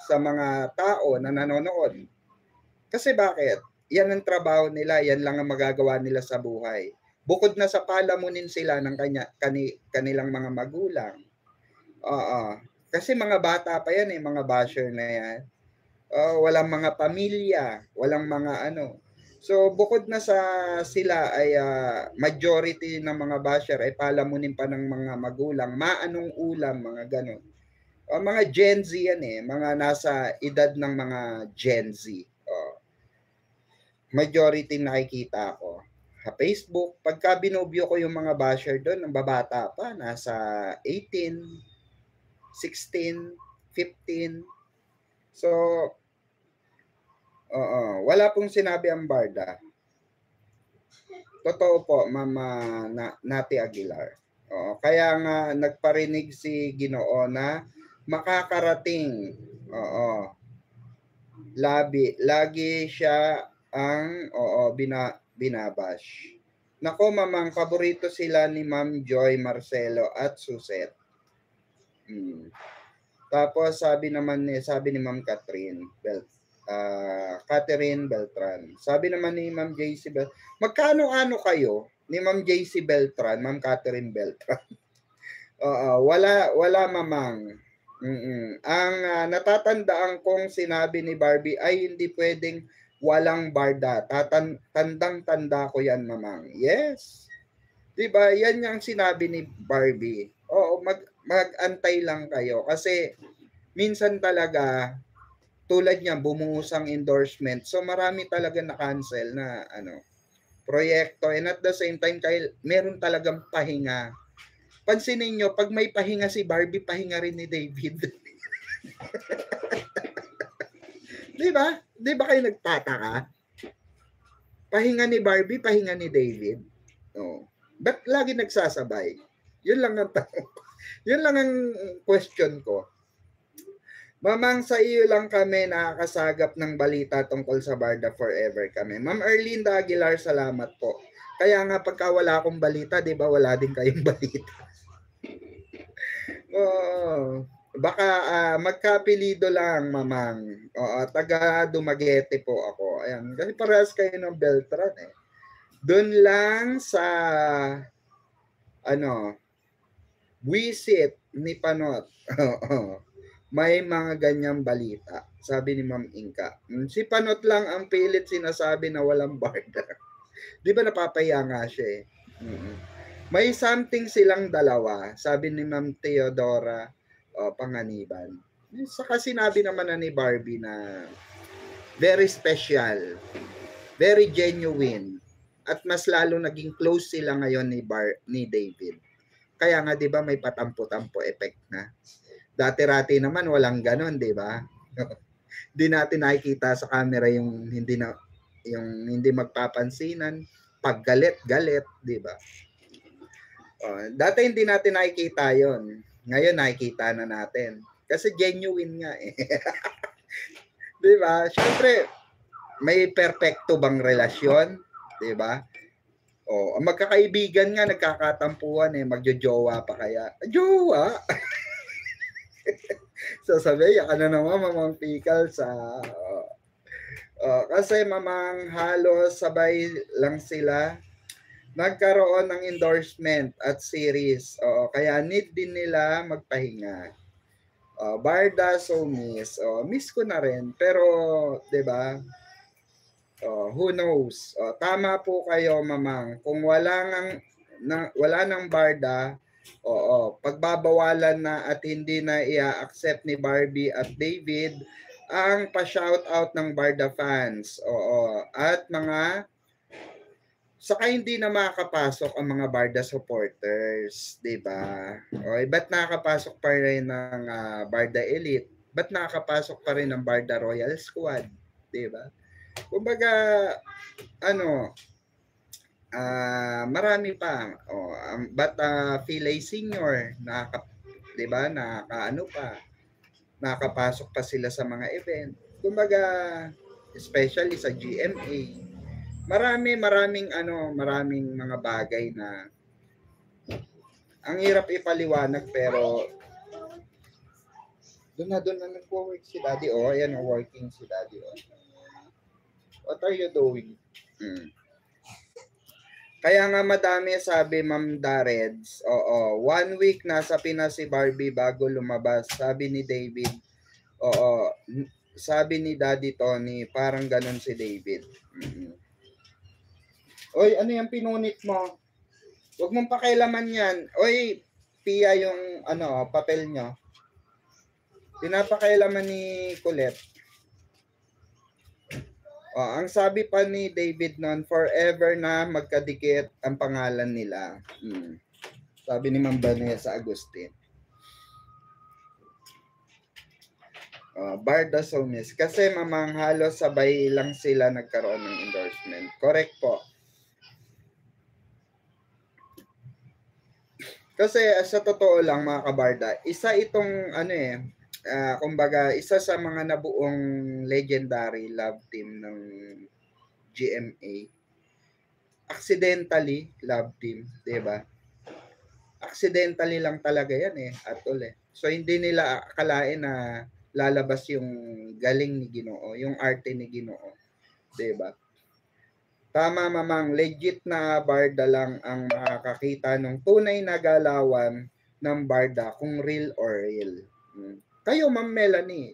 sa mga tao na nanonood. Kasi bakit? Yan ang trabaho nila, yan lang ang magagawa nila sa buhay. Bukod na sa palamunin sila ng kanilang mga magulang. Oo. Kasi mga bata pa yan mga basher na yan. Walang mga pamilya, walang mga ano. So bukod na sa sila ay majority ng mga basher ay palamunin pa ng mga magulang, maanong ulam, mga ganon. Mga Gen Z yan mga nasa edad ng mga Gen Z. Majority nakikita ko. Sa Facebook, pagka binobyo ko yung mga basher doon, ang babata pa, nasa 18, 16, 15. So, wala pong sinabi ang Barda. Totoo po, Mama Nati Aguilar. Kaya nga nagparinig si Ginoo na makakarating. Lagi siya ang binabash. Nako, mamang, paborito sila ni Ma'am Joy Marcelo at Suset. Tapos sabi ni Ma'am Catherine Beltran. Sabi naman ni Ma'am JC Beltran, magkano-ano kayo ni Ma'am JC Beltran, Ma'am Catherine Beltran? Wala mamang. Ang natatandaan kong sinabi ni Barbie ay hindi pwedeng walang Barda. Tandang-tanda ko yan, mamang. Yes. Diba? Yan yung sinabi ni Barbie. Mag-antay lang kayo. Kasi minsan talaga, tulad niya, bumuhos ang endorsement. So marami talaga na-cancel na proyekto. And at the same time, meron talagang pahinga. Pansinin nyo, pag may pahinga si Barbie, pahinga rin ni David. Diba? Diba kayo nagtataka? Pahinga ni Barbie, pahinga ni David. Ba't lagi nagsasabay? Yun lang ang tanong. Yun lang ang question ko. Mamang, sa iyo lang kami nakakasagap ng balita tungkol sa Barda Forever kami. Ma'am Erlinda Aguilar, salamat po. Kaya nga pagka wala akong balita, di ba wala din kayong balita? Baka magkapilido lang, mamang. Taga Dumaguete po ako. Ayan, kasi parehas kayo ng Beltran Doon lang sa Wisit ni Panot. May mga ganyang balita. Sabi ni Ma'am Inka. Si Panot lang ang pilit sinasabi na walang Barda. Di ba napapahiya nga siya May something silang dalawa, sabi ni Ma'am Theodora Panganiban. Saka sinabi naman na ni Barbie na very special, very genuine, at mas lalo naging close sila ngayon ni David. Kaya nga 'di ba may patampo-tampo effect na. Dati-rati naman walang ganon, 'di ba? Di natin nakikita sa camera yung hindi magpapansinan, paggalit-galit, 'di ba? Dati hindi natin nakikita yon. Ngayon nakikita na natin. Kasi genuine nga Di ba? Siyempre, may perfecto bang relasyon? Di ba? Magkakaibigan nga, nagkakatampuhan magjojowa pa kaya. Jowa! Sasabi, ka na naman, Mamang Pickle sa... kasi mamang halos sabay lang sila nagkaroon ng endorsement at series. Kaya need din nila magpahinga. Barda, so miss. Miss ko na rin. Pero, 'di ba? Who knows? Tama po kayo, mamang. Kung wala nang Barda, pagbabawalan na at hindi na i-accept ni Barbie at David ang pa-shout out ng Barda fans. At mga saka hindi na makakapasok ang mga Barda supporters, 'di ba? Ba't nakakapasok pa rin ng Barda Elite? Ba't nakakapasok pa rin ng Barda Royal Squad, 'di ba? Kumbaga marami pa. But Philae Senior, 'di ba? Nakakapasok pa sila sa mga event. Kumbaga especially sa GMA. Maraming mga bagay na ang hirap ipaliwanag pero Doon na nagwo-work si daddy. Oh, ayan, working si daddy. Oh. What are you doing? Hmm. Kaya nga madami sabi Ma'am Dareds, oo, 1 week nasa Pinas si Barbie bago lumabas. Sabi ni David, oo, sabi ni Daddy Tony, parang ganun si David. Mm-hmm. Oy, ano yung pinunit mo? Huwag mong pakialaman yan. Oy, Pia yung papel nyo. Pinapakailaman ni Colette. Ang sabi pa ni David noon, forever na magkadikit ang pangalan nila. Sabi ni Ma'am Vanessa Agustin. Barda Sonis. Kasi mamang halos sabay lang sila nagkaroon ng endorsement. Correct po. Kasi sa totoo lang mga kabarda, isa itong kumbaga isa sa mga nabuong legendary love team ng GMA. Accidentally love team, 'di ba? Accidentally lang talaga 'yan at uli. So hindi nila akalain na lalabas yung galing ni Ginoo, yung arte ni Ginoo, 'di ba? Tama mamang, legit na barda lang ang makakakita ng tunay na galawan ng barda kung real or real. Kayo Ma'am Melanie,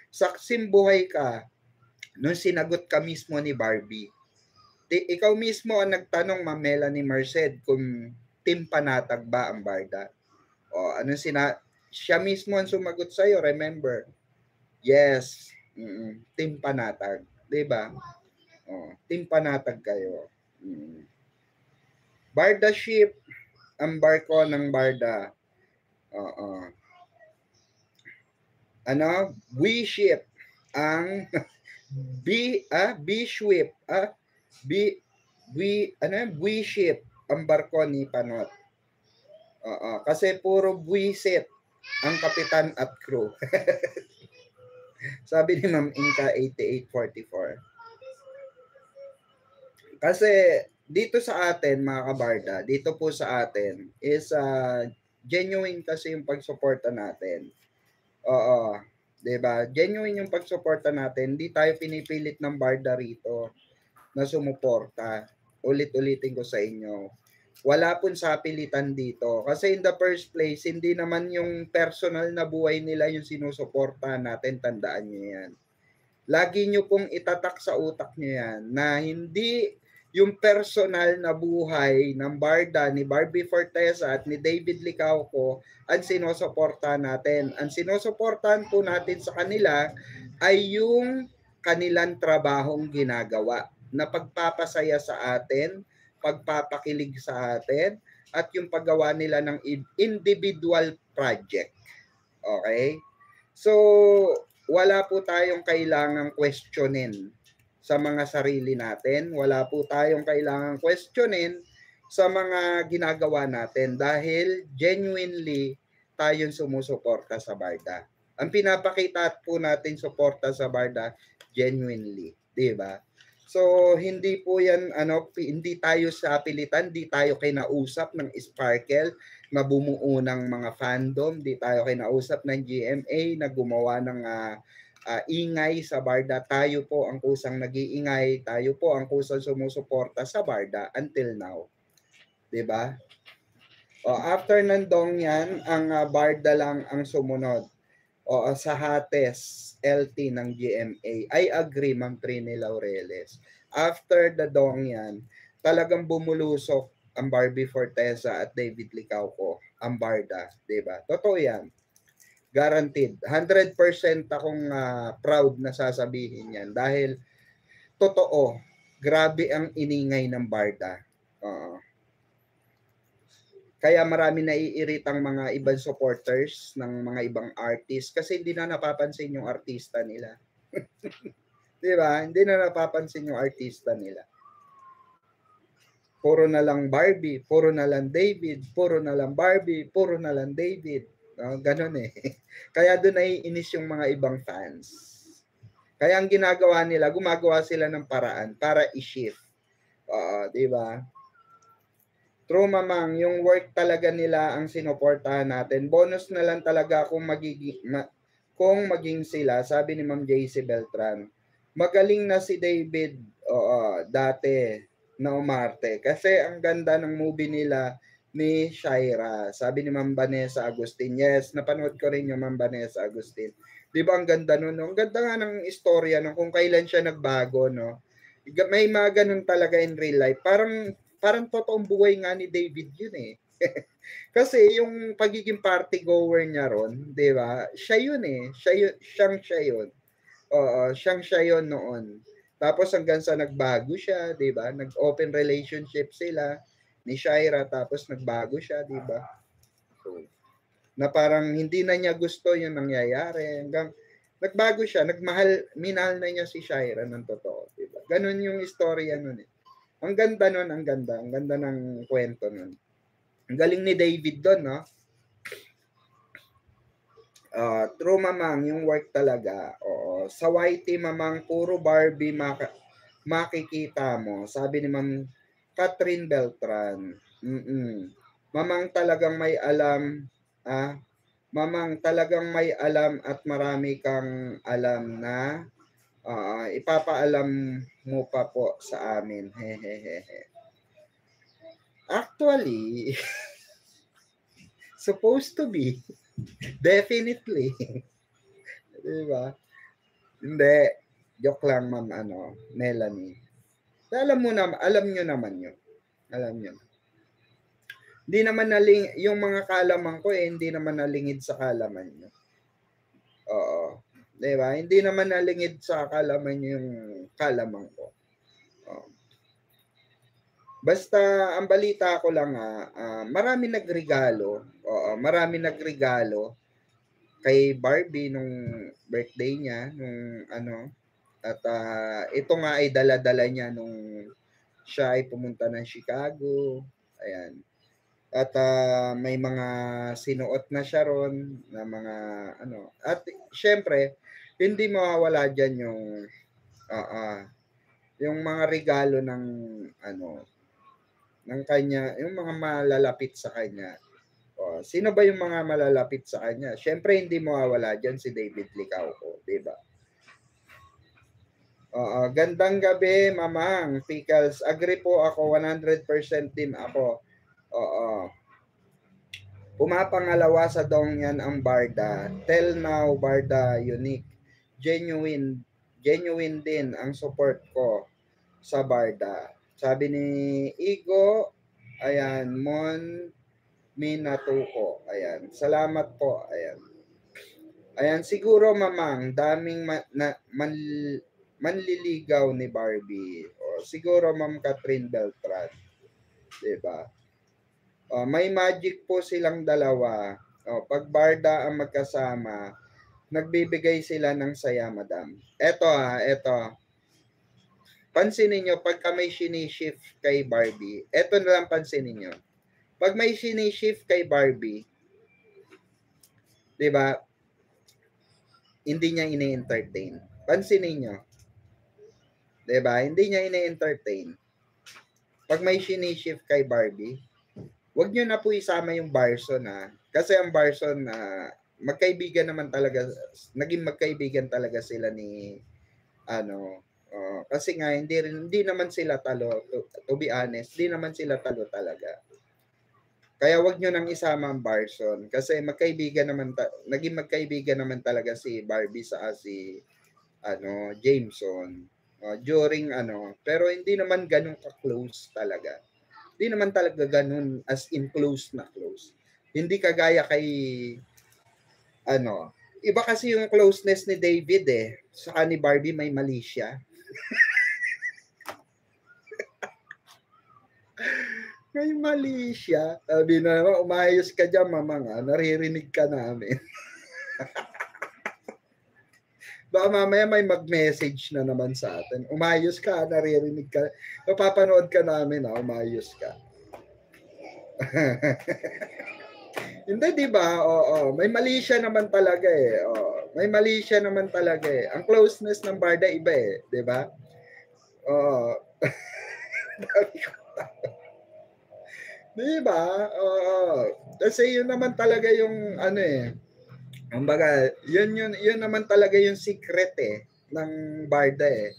saksim buhay ka nung sinagot ka mismo ni Barbie. Ikaw mismo ang nagtanong Ma'am Melanie Merced kung team panatag ba ang barda. O siya mismo ang sumagot sa iyo, remember? Yes, team panatag, 'di ba? Team panatag kayo. Barda ship, ang barko ng barda. We ship ang B-ship, we ship ang barko ni Panot. Kasi puro buwisit ang kapitan at crew. Sabi ni Ma'am Inka 8844. Kasi dito sa atin mga kabarda, dito po sa atin is genuine kasi yung pagsuporta natin. Oo, 'di ba? Genuine yung pagsuporta natin. Hindi tayo pinipilit ng barda rito na sumuporta. Ulit-ulitin ko sa inyo. Wala pong sapilitan dito. Kasi in the first place, hindi naman yung personal na buhay nila yung sinusuporta natin. Tandaan nyo yan. Lagi nyo pong itatak sa utak nyo yan na hindi yung personal na buhay ng barda ni Barbie Fortesa at ni David Licauco ang sinusuportahan natin. Ang sinusuportahan po natin sa kanila ay yung kanilang trabahong ginagawa na pagpapasaya sa atin, pagpapakilig sa atin, at yung paggawa nila ng individual project. Okay? So, wala po tayong kailangang questionin sa mga sarili natin. Wala po tayong kailangang questionin sa mga ginagawa natin dahil genuinely tayong sumusuporta sa barda. Ang pinapakita po natin suporta sa barda genuinely, 'di ba? So hindi po 'yan hindi tayo sa pilitan, hindi tayo kinausap ng Sparkle na bumuo ng mga fandom, hindi tayo kinausap ng GMA na gumawa ng ingay sa barda. Tayo po ang kusang nag-iingay, tayo po ang kusang sumusuporta sa barda until now. 'Di ba? After nandong yan, ang barda lang ang sumunod. Sa Hates LT ng GMA. I agree, Ma'am Trini Laureles. After the dong yan, talagang bumulusok ang Barbie Fortesa at David Licauco, ang barda, 'di ba? Totoo 'yan. Guaranteed. 100% akong proud na sasabihin 'yan dahil totoo. Grabe ang iningay ng barda. Kaya marami naiiritang mga ibang supporters ng mga ibang artist kasi hindi na napapansin yung artista nila. 'Di ba? Hindi na napapansin yung artista nila. Puro na lang Barbie, puro na lang David, puro na lang Barbie, puro na lang David. Ganon Kaya doon naiinis yung mga ibang fans. Kaya ang ginagawa nila, gumagawa sila ng paraan para i-shift. 'Di ba? True mamang, yung work talaga nila ang sinuportahan natin. Bonus na lang talaga kung kung maging sila, sabi ni Ma'am JC Beltran, magaling na si David, oo, dati na umarte. Kasi ang ganda ng movie nila ni Shaira. Sabi ni Ma'am Vanessa Agustin. Yes, napanood ko rin yung Ma'am Vanessa Agustin. Di ba ang ganda nun? No? Ang ganda nga ng istorya no? Kung kailan siya nagbago. No? May mga ganun talaga in real life. Parang totoong buhay nga ni David yun eh. Kasi yung pagiging party goer niya ron, 'di ba? Siya yun eh. Siya yun. Oo, siya yun noon. Tapos hanggang sa nagbago siya, 'di ba? Nag-open relationship sila ni Shaira tapos nagbago siya, 'di ba? So, na parang hindi na niya gusto yung nangyayari hanggang nagbago siya, minahal na niya si Shaira ng totoo, 'di ba? Ganun yung istorya nun eh. Ang ganda nun, ang ganda ng kwento nun. Ang galing ni David doon, no? True mamang, yung work talaga. Oo. Sa YT mamang, puro Barbie makikita mo. Sabi ni Ma'am Catherine Beltran. Mamang talagang may alam, mamang talagang may alam at marami kang alam na ipapaalam mo pa po sa amin. Hehehe. Actually, supposed to be. Definitely. Diba? Hindi. Joke lang, Ma'am, Melanie. Alam nyo naman yun. Alam nyo. Hindi naman yung mga kalaman ko hindi naman nalingid sa kalaman nyo. Oo. Diba? Hindi naman nalingid sa kalaman nyo yung kalaman ko. Oo. Basta, ang balita ko lang marami nagregalo. Oo, marami nagregalo kay Barbie nung birthday niya, at ito nga ay dala-dala niya nung siya ay pumunta ng Chicago. Ayan. At may mga sinuot na siya ron na mga At syempre, hindi mawawala diyan yung mga regalo ng ng kanya, yung mga malalapit sa kanya. Sino ba yung mga malalapit sa kanya? Syempre hindi mawawala diyan si David Licauco, 'di ba? Gandang gabi, Mamang Pickles. Agree po ako, 100% din ako. Oo. Pumapangalawa sa dong yan ang Barda. Till now, Barda, unique. Genuine din ang support ko sa Barda. Sabi ni Igo, ayan, Minatuko. Ayan, salamat po. Ayan, siguro Mamang, daming manliligaw ni Barbie. Siguro Ma'am Catherine Beltran. Diba? May magic po silang dalawa. Pag Barda ang magkasama, nagbibigay sila ng saya, madam. Eto. Pansinin nyo, pagka may shift kay Barbie, eto na lang pansinin nyo. Pag may shift kay Barbie, diba, hindi niya ini-entertain. Pansinin nyo. Diba? Hindi niya ini-entertain. Pag may shift kay Barbie, wag nyo na po isama yung Barson Kasi ang Barson magkaibigan naman talaga, naging magkaibigan talaga sila ni kasi nga hindi naman sila talo, to be honest, hindi naman sila talo talaga. Kaya wag nyo nang isama ang Barson kasi naging magkaibigan naman talaga si Barbie sa si Jameson during pero hindi naman ganun ka-close talaga. Hindi naman talaga ganun as in close na close. Hindi kagaya kay iba kasi yung closeness ni David sa ni Barbie may mali siya. May mali siya. Sabi na, umayos ka dyan, Mamang. Naririnig ka namin. Baka mamaya may mag-message na naman sa atin. Umayos ka, naririnig ka. Napapanood ka namin, umayos ka. Hindi, di ba? Oo. May mali siya naman talaga May mali siya naman talaga Ang closeness ng Barda iba di ba? Oo. Di ba? Oo. Kasi yun naman talaga yung Kumbaga, yun naman talaga yung secret ng barda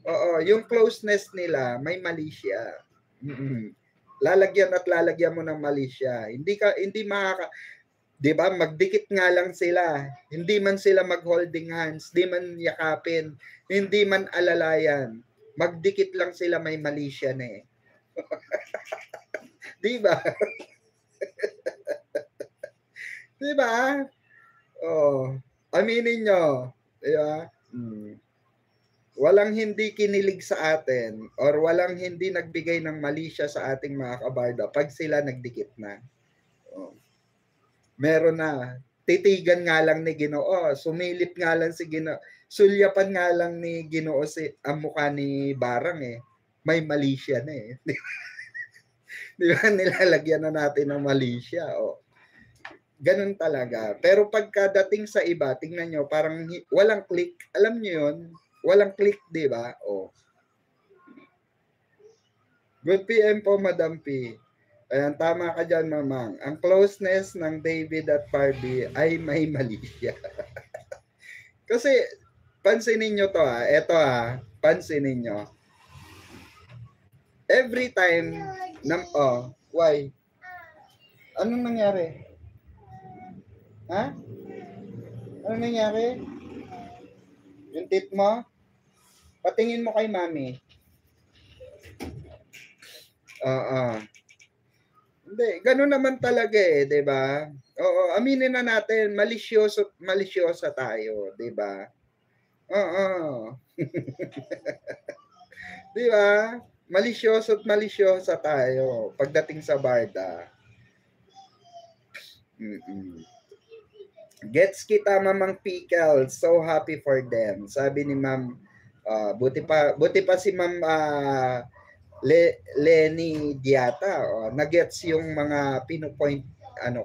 Oo, yung closeness nila may mali siya. Lalagyan at lalagyan mo ng mali siya. Hindi 'di ba? Magdikit nga lang sila. Hindi man sila mag-holding hands, hindi man yakapin, hindi man alalayan. Magdikit lang sila may mali siya na 'Di ba? 'Di ba? Oh, aminin nyo. Di ba? Walang hindi kinilig sa atin or walang hindi nagbigay ng mali siya sa ating mga kabarda pag sila nagdikit na. Oh. Meron na. Titigan nga lang ni Ginoo. Sumilip nga lang si Ginoo. Sulyapan nga lang ni Ginoo ang mukha ni Barang May mali siya na Di ba? Nilalagyan na natin ng mali siya. Ganun talaga. Pero pagkadating sa iba, tingnan nyo, parang walang click. Alam nyo yun? Walang click, di ba? Good PM po, Madam P. Ayan, tama ka dyan, Mamang. Ang closeness ng David at Barbie ay may mali siya. Kasi, pansinin nyo to Eto pansinin nyo. Every time, why? Anong nangyari? Ha? Anong nangyari? Yung tit mo? Patingin mo kay mami. Hindi, gano'n naman talaga 'di ba? Oo, aminin na natin, malisyosa tayo, 'di ba? Oo. 'Di ba? Malisyosa tayo pagdating sa barda. Gets kita, Mamang Pickle. So happy for them. Sabi ni Ma'am, buti pa si Ma'am Lenny Diata. Nagets yung mga pinopoint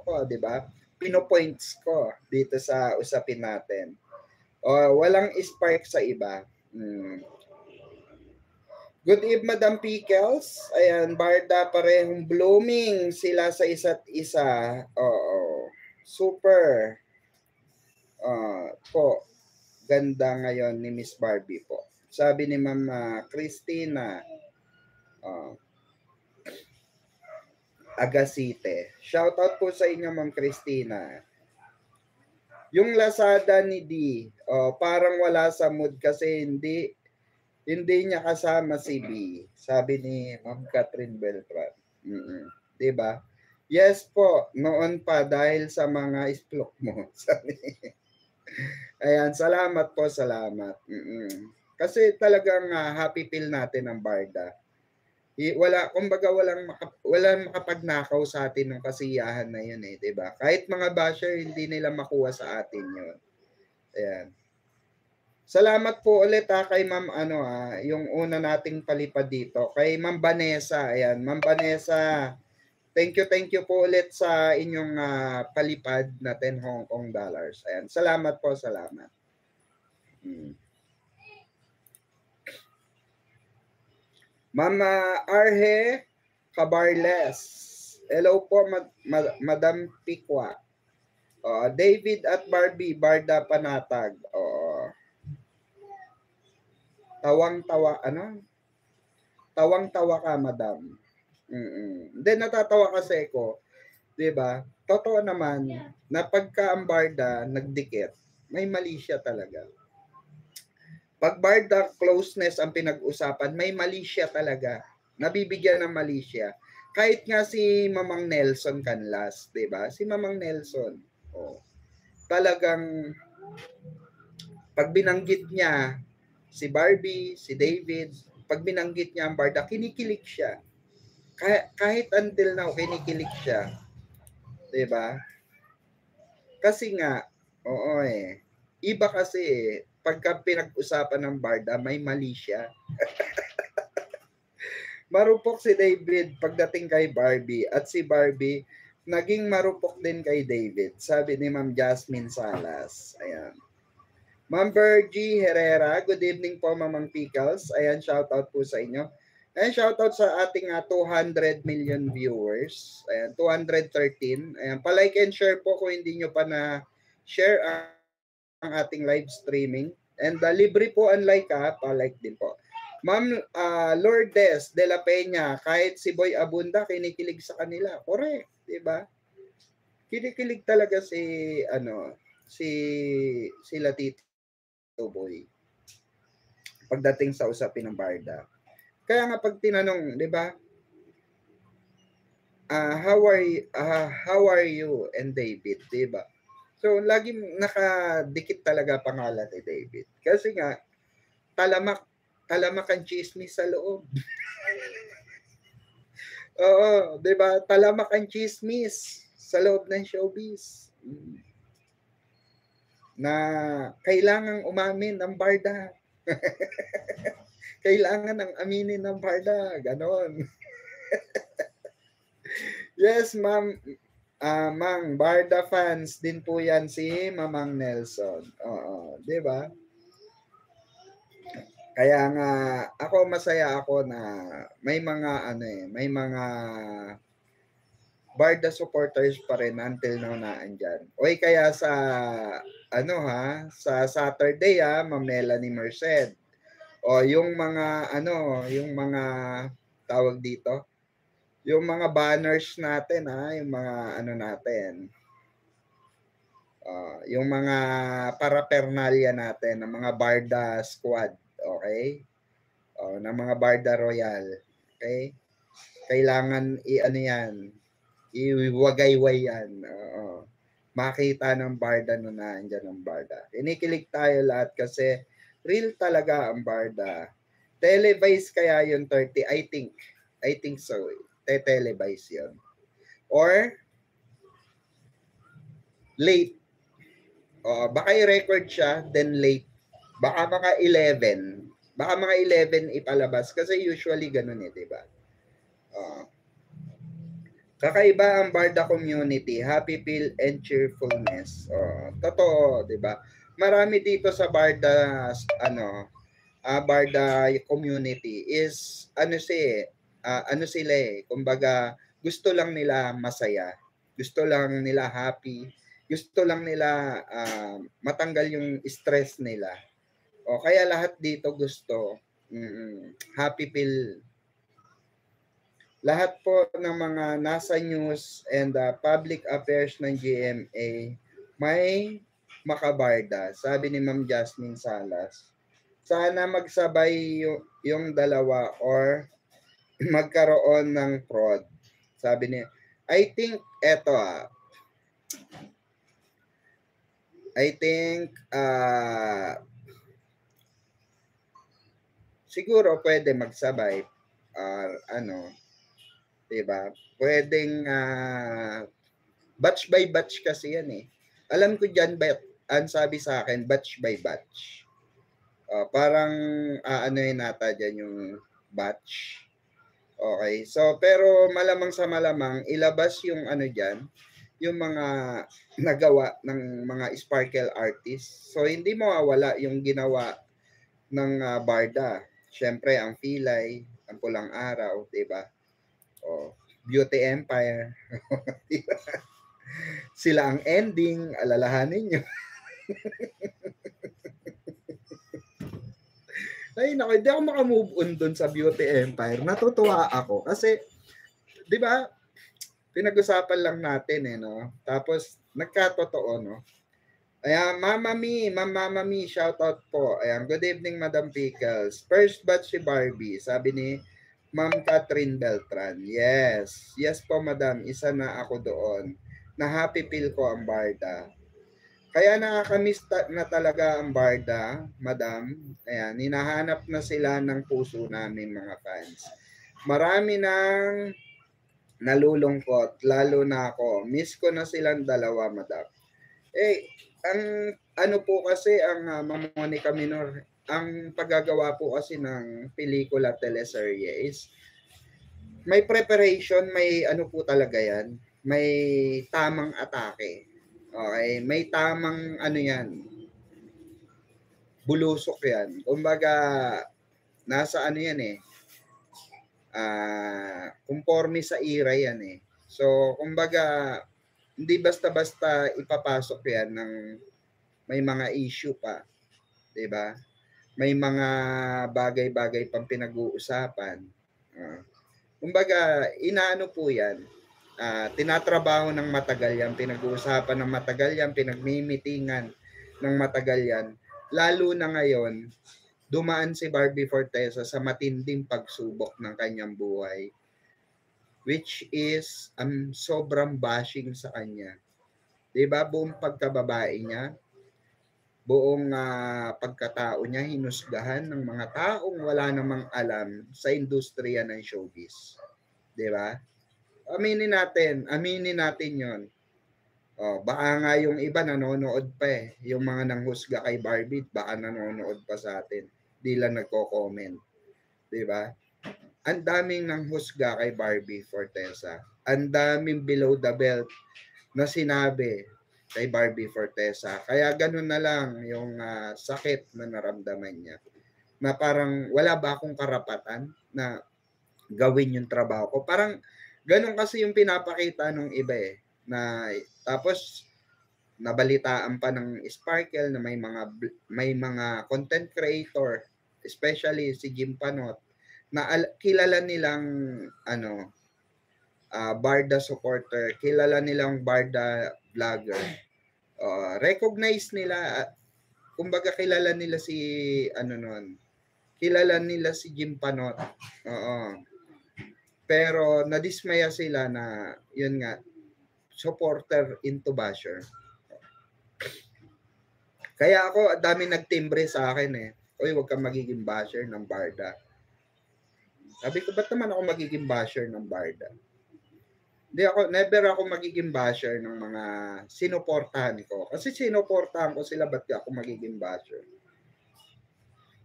ko, 'di ba? Pinopoints ko dito sa usapin natin. Walang spark sa iba. Good evening, Madam Pickles. Ayan, barda parehong blooming sila sa isa't isa. Oo. Super. Po. Ganda ngayon ni Miss Barbie po. Sabi ni Ma'am Christina Agasite. Shoutout po sa inyo, Ma'am Christina. Yung Lazada ni D, parang wala sa mood kasi hindi niya kasama si B. Sabi ni Ma'am Catherine Beltran. 'Di ba? Yes po, noon pa dahil sa mga isplok mo. Sabi. Ayan, salamat po, salamat. Kasi talagang happy feel natin ang barda. Kumbaga walang makapagnakaw sa atin ng kasiyahan na 'yun 'di ba? Kahit mga basher hindi nila makuha sa atin 'yun. Ayan. Salamat po ulit kay Ma'am yung una nating palipad dito kay Ma'am Vanessa. Ayan, Ma'am Vanessa. Thank you po ulit sa inyong palipad na 10 Hong Kong dollars. Ayan, salamat po, salamat. Mama Arhe Cabarles. Hello po, Madam Pikwa. David at Barbie, barda panatag. Tawang-tawa, Tawang-tawa ka, madam. Hindi, natatawa kasi ko. 'Di ba? Totoo naman na pagka ang barda nagdikit, may mali siya talaga. Pag barda closeness ang pinag-usapan, may mali siya talaga. Nabibigyan ng mali siya. Kahit nga si Mamang Nelson Canlas, 'di ba? Si Mamang Nelson. Talagang pag binanggit niya si Barbie, si David, pag binanggit niya ang barda, kinikilig siya. Kahit until now, kinikilig siya. 'Di ba? Kasi nga, iba kasi pagka pinag-usapan ng barda, may mali siya. Marupok si David pagdating kay Barbie at si Barbie naging marupok din kay David. Sabi ni Ma'am Jasmine Salas. Ayan. Ma'am Bergie Herrera, good evening po, Mamang Pickles. Ayan, shoutout po sa inyo. Ayan, shoutout sa ating 200 million viewers. Ayan, 213. Ayan, palike and share po kung hindi nyo pa na share ang ating live streaming. And libre po ang like pa-like din po. Ma'am Lourdes de la Peña, kahit si Boy Abunda kinikilig sa kanila. Correct, 'di ba? Kinikilig talaga si sila Tito Boy pagdating sa usapin ng Barda. Kaya nga pag tinanong, 'di ba? How are you and David, 'di ba? So laging nakadikit talaga pangalan ni David. Kasi nga talamak ang chismis sa loob. Oo, 'di ba? Talamak ang chismis sa loob ng showbiz. Na kailangang umamin ng Barda. Kailangan ng aminin ng Barda, ganon. Yes, ma'am. Mang Barda fans din po 'yan si Mamang Nelson. Oo, 'di ba? Kaya nga ako masaya ako na may mga Barda supporters pa rin until now na andyan. Oy, kaya sa sa Saturday Ma'am Melanie Merced. O yung mga yung mga tawag dito, yung mga banners natin yung mga natin. Yung mga paraphernalia natin ng mga Barda squad, okay? Ng mga Barda Royal, okay? Kailangan yan, iwagayway yan. Makita ng Barda na andyan ang Barda. Kinikilig tayo lahat kasi real talaga ang Barda. Televise kaya yung 30? I think so. Televise yun. Or late. Baka i-record siya, then late. Baka mga 11. Baka mga 11 ipalabas. Kasi usually ganun di ba? Kakaiba ang Barda community, happy feel and cheerfulness. Totoo, 'di ba? Marami dito sa Barda Barda community is sila kumbaga gusto lang nila masaya. Gusto lang nila happy. Gusto lang nila matanggal yung stress nila. Kaya lahat dito gusto happy feel. Lahat po ng mga nasa news and public affairs ng GMA may makabarda, sabi ni Ma'am Jasmine Salas. Sana magsabay yung dalawa or magkaroon ng fraud. Sabi niya, I think siguro pwede magsabay diba? Pwedeng batch by batch kasi yan Alam ko dyan, ang sabi sa akin, batch by batch. Parang nata dyan yung batch. Okay. So, pero malamang sa malamang, ilabas yung dyan, yung mga nagawa ng mga sparkle artists. So, hindi mawawala yung ginawa ng Barda. Siyempre, ang Pilay, ang Pulang Araw, diba? Beauty Empire. Sila ang ending, alalahanin nyo. Ay, naku, hindi ako makamove on dun sa Beauty Empire. Natutuwa ako kasi, di ba, pinag-usapan lang natin no? Tapos, nagkatotoo, no? Ayan, Mama Mi, shout out po. Ayan, good evening, Madam Pickles. First batch si Barbie, sabi ni Ma'am Catherine Beltran. Yes po, Madam. Isa na ako doon. Na happy feel ko ang Barda. Kaya nakakamiss na talaga ang Barda, Madam. Ayan, hinahanap na sila ng puso namin mga fans. Marami nang nalulungkot, lalo na ako. Miss ko na silang dalawa, Madam. Ang po kasi ang Ma'am Monica Minor, ang paggagawa po kasi ng pelikula teleserye is may preparation, may po talaga yan. May tamang atake. Okay, may tamang yan. Bulusok yan. Kumbaga nasa yan conforme sa era yan So kumbaga Hindi basta-basta ipapasok yan ng may mga issue pa, 'di ba? May mga bagay-bagay pang pinag-uusapan. Kumbaga, inaano po yan, tinatrabaho ng matagal yan, pinag-uusapan ng matagal yan, pinagmimitingan ng matagal yan. Lalo na ngayon, dumaan si Barbie Fortesa sa matinding pagsubok ng kanyang buhay, which is sobrang bashing sa kanya. 'Di ba? Buong pagkababae niya, buong pagkatao niya, hinusgahan ng mga taong wala namang alam sa industriya ng showbiz. 'Di ba? Aminin natin 'yon. Baka nga yung iba nanonood pa eh. Yung mga nanghusga kay Barbie, baka nanonood pa sa atin. Di lang nagko-comment. 'Di ba? Ang daming nanghusga kay Barbie Fortesa. Ang daming below the belt na sinabi kay Barbie Fortesa. Kaya ganun na lang yung sakit na naramdaman niya. Na parang wala ba akong karapatan na gawin yung trabaho ko. Parang ganun kasi yung pinapakita ng iba eh. Na tapos nabalitaan pa ng Sparkle na may mga content creator, especially si Jim Panot, na kilala nilang Barda supporter, kilala nilang Barda vlogger. Recognize nila, kumbaga kilala nila si kilala nila si Jim Panot. Pero nadismaya sila na yun nga, supporter into basher. Kaya ako, dami nagtimbre sa akin eh. Uy, huwag kang magiging basher ng Barda. Sabi ko, ba't naman ako magiging basher ng Barda? Never ako magiging basher ng mga sinuportahan ko. Kasi sinuportahan ko sila, ba't ako magiging basher?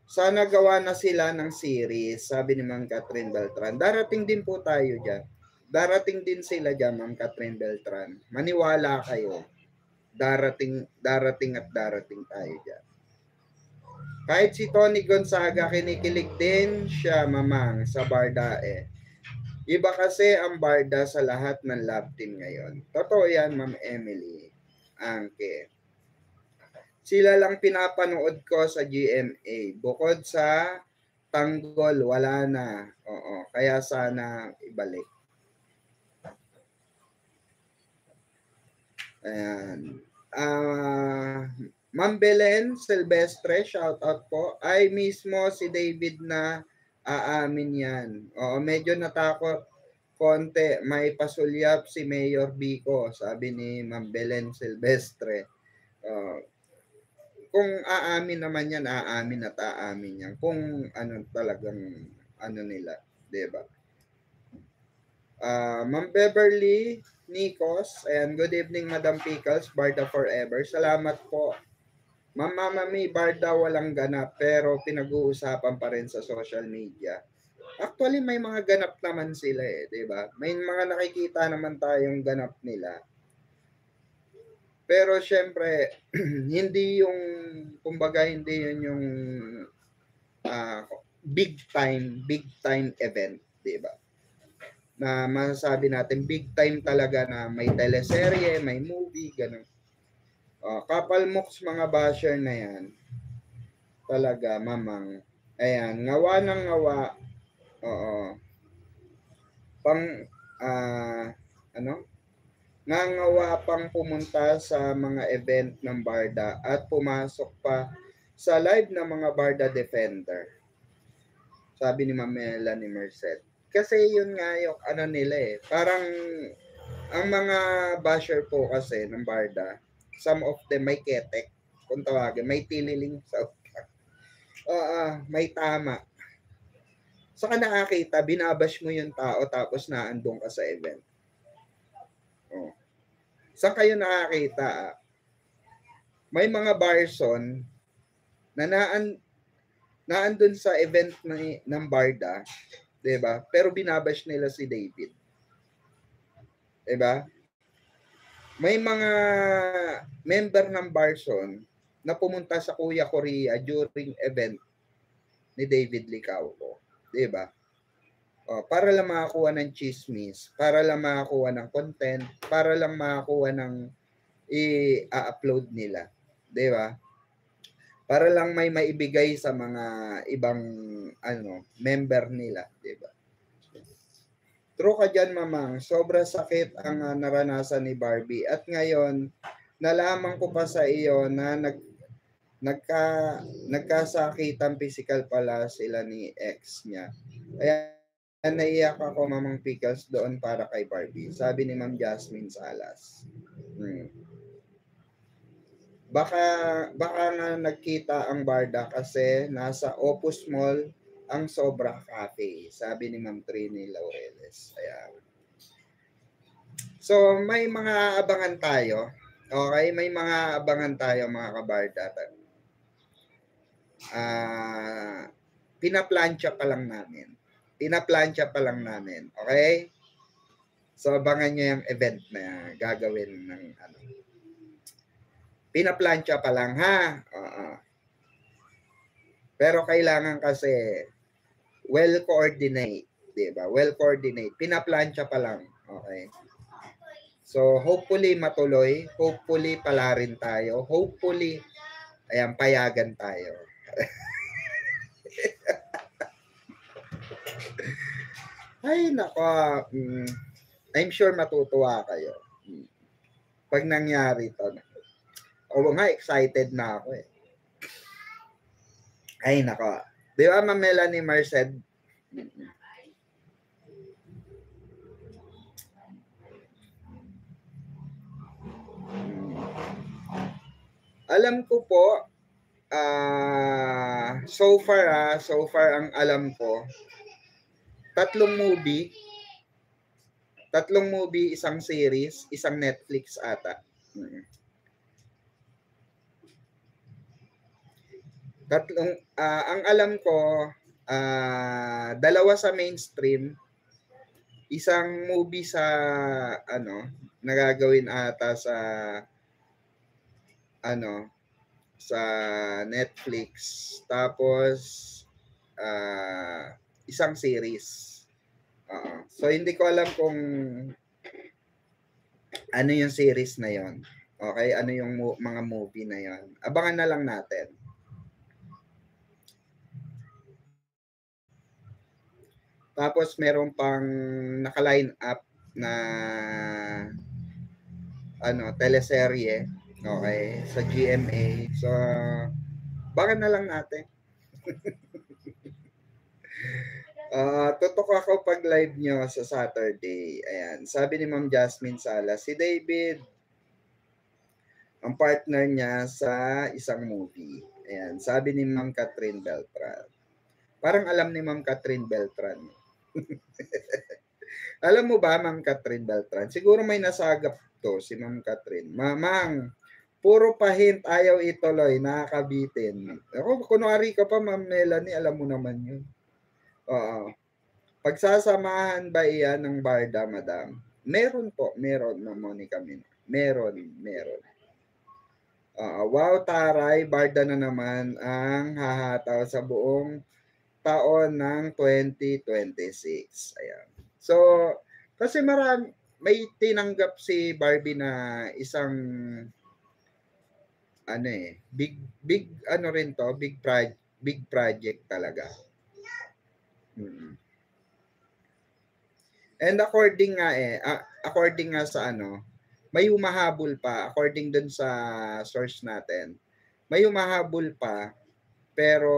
Sana gawa na sila ng series, sabi ni Ma'am Catherine Beltran. Darating din po tayo dyan. Darating din sila dyan, Ma'am Catherine Beltran. Maniwala kayo. Darating tayo dyan. Kahit si Tony Gonzaga, kinikilig din siya, mamang, sa Barda eh. Iba kasi ang Barda sa lahat ng love team ngayon. Totoo yan, Ma'am Emily Angke. Sila lang pinapanood ko sa GMA. Bukod sa Tanggol, wala na. Oo, kaya sana ibalik. Ayan. Ma'am Belen Silvestre, shout out po. Ay mismo si David na aamin yan. Oo, medyo natakot konti. May pasulyap si Mayor Bico, sabi ni Ma'am Belen Silvestre. Kung aamin naman yan, aamin at aamin yan. Kung talagang nila, 'di ba? Ma'am Beverly Nikos, and good evening Madam Pickles, Barda Forever. Salamat po. Ma'am Mama May, Barda walang ganap pero pinag-uusapan pa rin sa social media. Actually, may mga ganap naman sila eh, 'di ba? May mga nakikita naman tayong ganap nila. Pero syempre, hindi yung, kumbaga hindi yun yung big time event, di ba? Na masasabi natin big time talaga na may teleserye, may movie, ganun. Kapal moks mga basher na yan. Talaga, mamang. Ayan, ngawa ng ngawa. Oo. Nangawa pang pumunta sa mga event ng Barda at pumasok pa sa live ng mga Barda Defender. Sabi ni Ma'am Melanie Merced. Kasi yun nga yung nila eh. Parang ang mga basher po kasi ng Barda, some of them may ketek, kung tawagin, may tiniling sa may tama. Saka nakakita, binabash mo yung tao tapos naandun ka sa event. Saan kayo nakakita? May mga barson na naandun sa event ng Barda, 'di ba? Pero binabash nila si David. 'Di ba? May mga member ng barson na pumunta sa Kuya Korea during event ni David Licauco, 'di ba? Para lang makakuha ng chismis, para lang makakuha ng content, para lang makakuha ng i-upload nila. 'Di ba? Para lang may maibigay sa mga ibang member nila, 'di ba? True ka dyan, mamang. Sobra sakit ang naranasan ni Barbie. At ngayon, nalaman ko pa sa iyo na nagkasakitan physical pala sila ni ex niya. Kaya naiyak ako, Mamang Pickles, doon para kay Barbie. Sabi ni Ma'am Jasmine Salas. Baka nga nagkita ang Barda kasi nasa Opus Mall ang Sobra Cafe. Sabi ni Ma'am Trini Laureles. Ayan. So, may mga abangan tayo. Okay? May mga abangan tayo, mga kabarda. Pinaplansya pa lang namin. Pinaplansya pa lang namin. Okay? So, abangan nyo yung event na gagawin ng Pinaplansya pa lang, ha? Pero kailangan kasi well-coordinate. Diba? Well-coordinate. Pinaplansya pa lang. Okay? So, hopefully matuloy. Hopefully pala rin tayo. Hopefully, ayan, payagan tayo. Ay, nako. I'm sure matutuwa kayo. Pag nangyari to. O nga, excited na ako eh. Ay, nako. Di ba, Ma'am Melanie Merced? Alam ko po, so far ang alam ko, tatlong movie, isang series, isang Netflix ata. Ang alam ko, dalawa sa mainstream, isang movie sa nagagawin ata sa sa Netflix, tapos isang series. So hindi ko alam kung ano yung series na yon. Okay, ano yung mga movie na yon. Abangan na lang natin. Tapos meron pang naka-line up na teleserye, okay, sa GMA. So baka na lang natin. Tutok ako pag live nyo sa Saturday. Ayan. Sabi ni Ma'am Jasmine Salas, si David, ang partner niya sa isang movie. Ayan. Sabi ni Ma'am Catherine Beltran. Parang alam ni Ma'am Catherine Beltran. Alam mo ba, Ma'am Catherine Beltran? Siguro may nasagap to si Ma'am Catherine. Mamang, puro pahint, ayaw ituloy, nakakabitin. Ako, kunwari ka pa, Ma'am Melanie, alam mo naman yun. Pagsasamahan ba iyan ng Barda, Madam? Meron po, meron, Ma'am Monica Mina. Meron. Wow, taray, Barda na naman ang hahataw sa buong taon ng 2026. Ayan. So, kasi may tinanggap si Barbie na isang big project talaga. And according nga sa may humahabol pa, according dun sa source natin, may humahabol pa, pero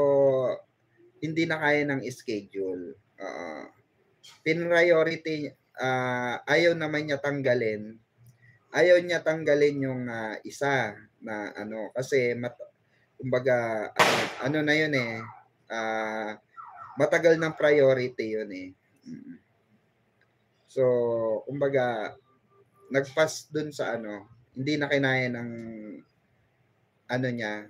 hindi na kaya ng schedule. Priority, ayaw naman niya tanggalin. Ayaw niya tanggalin yung isa na kasi kumbaga na yun eh, matagal ng priority yun eh. So, kumbaga, nagpas dun sa hindi na kinaya ng niya,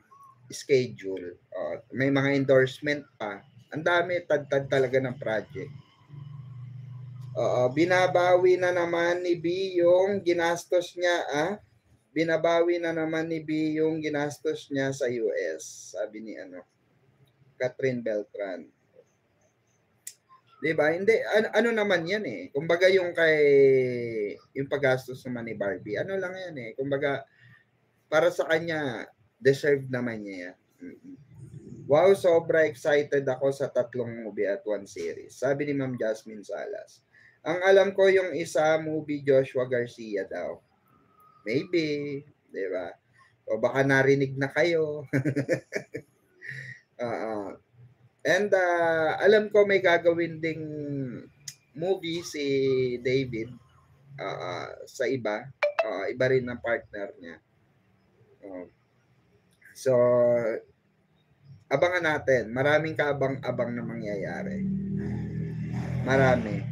schedule. May mga endorsement pa. Ang dami, tad talaga ng project. Binabawi na naman ni B yung ginastos niya, binabawi na naman ni B yung ginastos niya sa US, sabi ni Catherine Beltran. 'Di ba? Hindi ano naman 'yan eh. Kumbaga yung yung paggastos naman ni Barbie, ano lang 'yan eh. Kumbaga para sa kanya deserve naman niya 'yan. Wow, sobra excited ako sa 3 movie at 1 series. Sabi ni Ma'am Jasmine Salas. Ang alam ko yung isa movie Joshua Garcia daw. Maybe, 'di ba? O baka narinig na kayo. And alam ko may gagawin ding movie si David sa iba. Iba rin ng partner niya. So, abangan natin. Maraming kaabang-abang na mangyayari. Marami.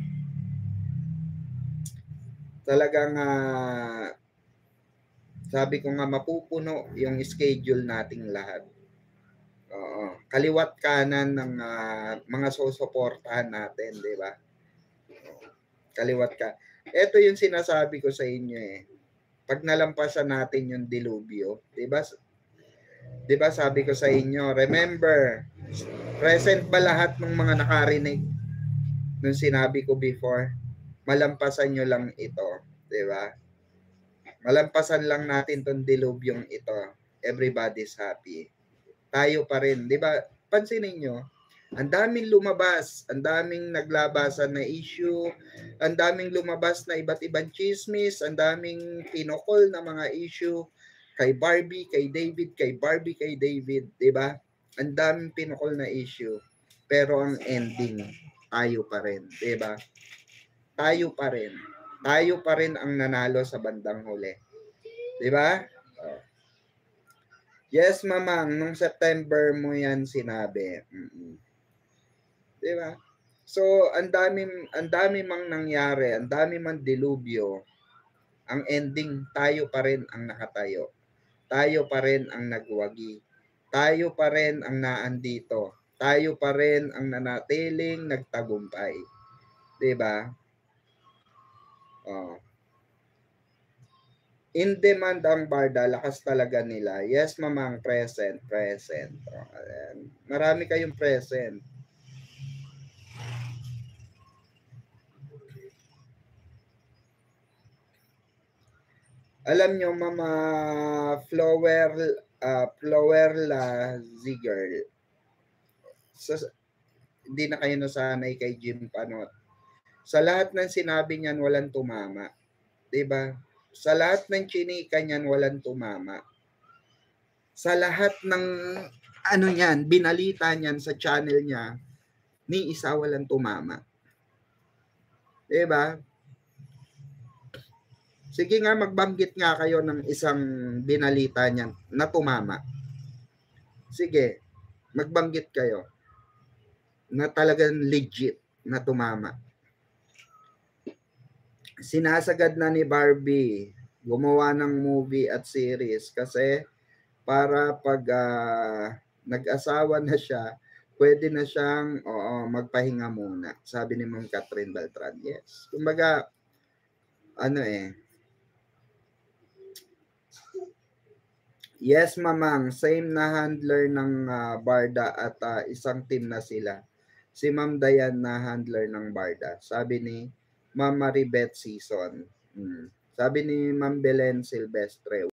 Talagang sabi ko nga mapupuno yung schedule nating lahat. Kaliwat kanan ng mga susuportahan natin, di ba? Kaliwat ka. Ito yung sinasabi ko sa inyo eh. Pag nalampasan natin yung dilubyo, di ba? Di ba sabi ko sa inyo, remember, present ba lahat ng mga nakarinig nung sinabi ko before? Malampasan nyo lang ito, di ba? Malampasan lang natin tong dilubyong ito. Everybody's happy. Tayo pa rin, di ba? Pansinin nyo, ang daming lumabas, ang daming naglabasan na issue, ang daming lumabas na iba't ibang chismis, ang daming pinokol na mga issue kay Barbie, kay David, kay Barbie, kay David, di ba? Ang daming pinokol na issue. Pero ang ending, tayo pa rin, di ba? Tayo pa rin. Tayo pa rin ang nanalo sa bandang huli. Di ba? Yes, mamang, nung September mo yan sinabi. Di ba? So, ang dami mang nangyari, ang dami mang dilubyo. Ang ending, tayo pa rin ang nakatayo. Tayo pa rin ang nagwagi. Tayo pa rin ang naandito. Tayo pa rin ang nanatiling nagtagumpay. Di ba? In demand ang Barda, lakas talaga nila. Yes, mamang, present. Marami kayong present. Alam nyo, Mama Flower La Ziger, hindi na kayo nasanay kay Jim Panot. Sa lahat ng sinabi niyan, walang tumama. Diba? Sa lahat ng chinika niyan, walang tumama. Sa lahat ng binalita niyan sa channel niya, ni isa walang tumama. Diba? Sige nga, magbanggit nga kayo ng isang binalita niyan na tumama. Sige, magbanggit kayo na talagang legit na tumama. Sinasagad na ni Barbie gumawa ng movie at series kasi para pag nag-asawa na siya, pwede na siyang magpahinga muna. Sabi ni Ma'am Catherine Beltran. Yes. Kumbaga, yes, mamang, same na handler ng Barda at isang team na sila. Si Ma'am Dayan na handler ng Barda. Sabi ni Ma'am Maribeth Season. Sabi ni Ma'am Belen Silvestre.